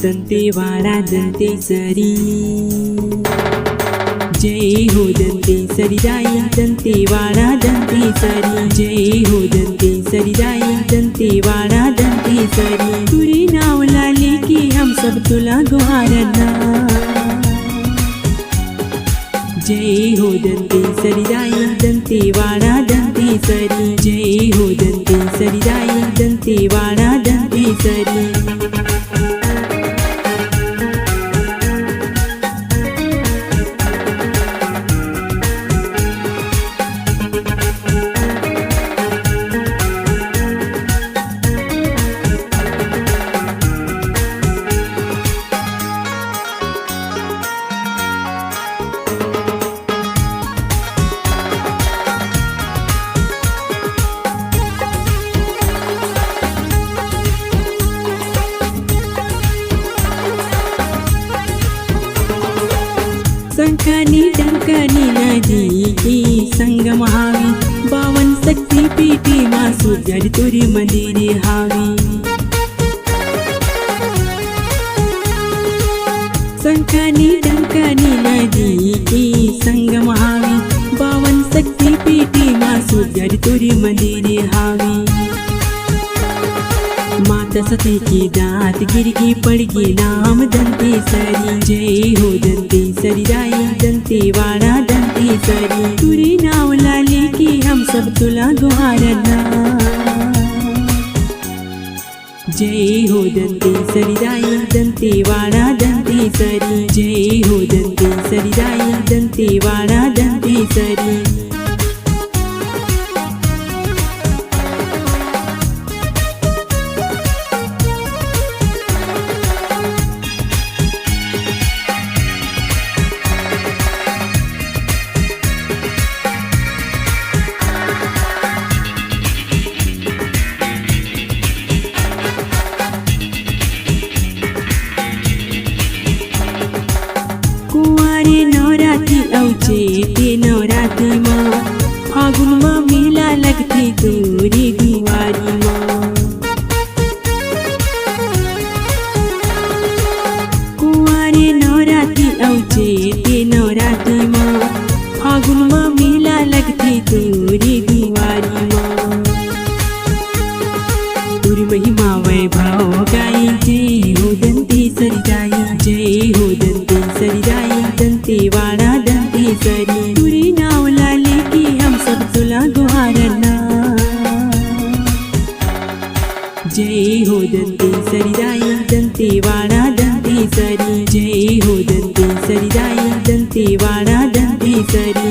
दंतेवाड़ा दंतेसरी। जय हो दंतेसरी दाई दंतेवाड़ा दंतेसरी। जय हो दंतेसरी दाई दंतेवाड़ा दंतेसरी। तुरी नाव लाली की हम सब तुला गुहारना। जय हो दंतेसरी दाई दंतेवाड़ा दंतेसरी। जय हो दंतेसरी दाई दंतेवाड़ा दंतेसरी। शंखनी डंकनी नदी की संगम हावी। 52 शक्ति पीठी माँ सूरज तुरी मंदिर हावी। शंखनी डंकनी नदी की संगम हावी। 52 शक्ति पीठी माँ सूरज तुरी मंदिर हावी। माता सती की दात गिरगी पड़गी नाम दंतेसरी। जय हो दंतेसरी दाई दंतेवाड़ा दंतेसरी। तुरी नाव लाली की हम सब तुला गुहारना। जय हो दंतेसरी दाई दंतेवाड़ा दंतेसरी। जय हो दंतेसरी दाई दंतेवाड़ा दंतेसरी। कुंवारे नवरात्रि औचे ते नवरात्रि माँ। फागुन माँ मेला लगती तोरी दुआरी माँ। कुंवारे नवरात्रि औचे ते नवरात्रि माँ। फागुन माँ मेला लगती तोरी दुआरी माँ। तुरी महिमा वैभव गाई जय हो दंतेसरी दाई। जय हो दंतेसरी दाई दंतेवाड़ा दंतेसरी। तुरी नाव लाली की हम सब तुला गुहारना। जय हो दंतेसरी दाई दंतेवाड़ा दंतेसरी। जय हो दंतेसरी दाई दंतेवाड़ा दंतेसरी।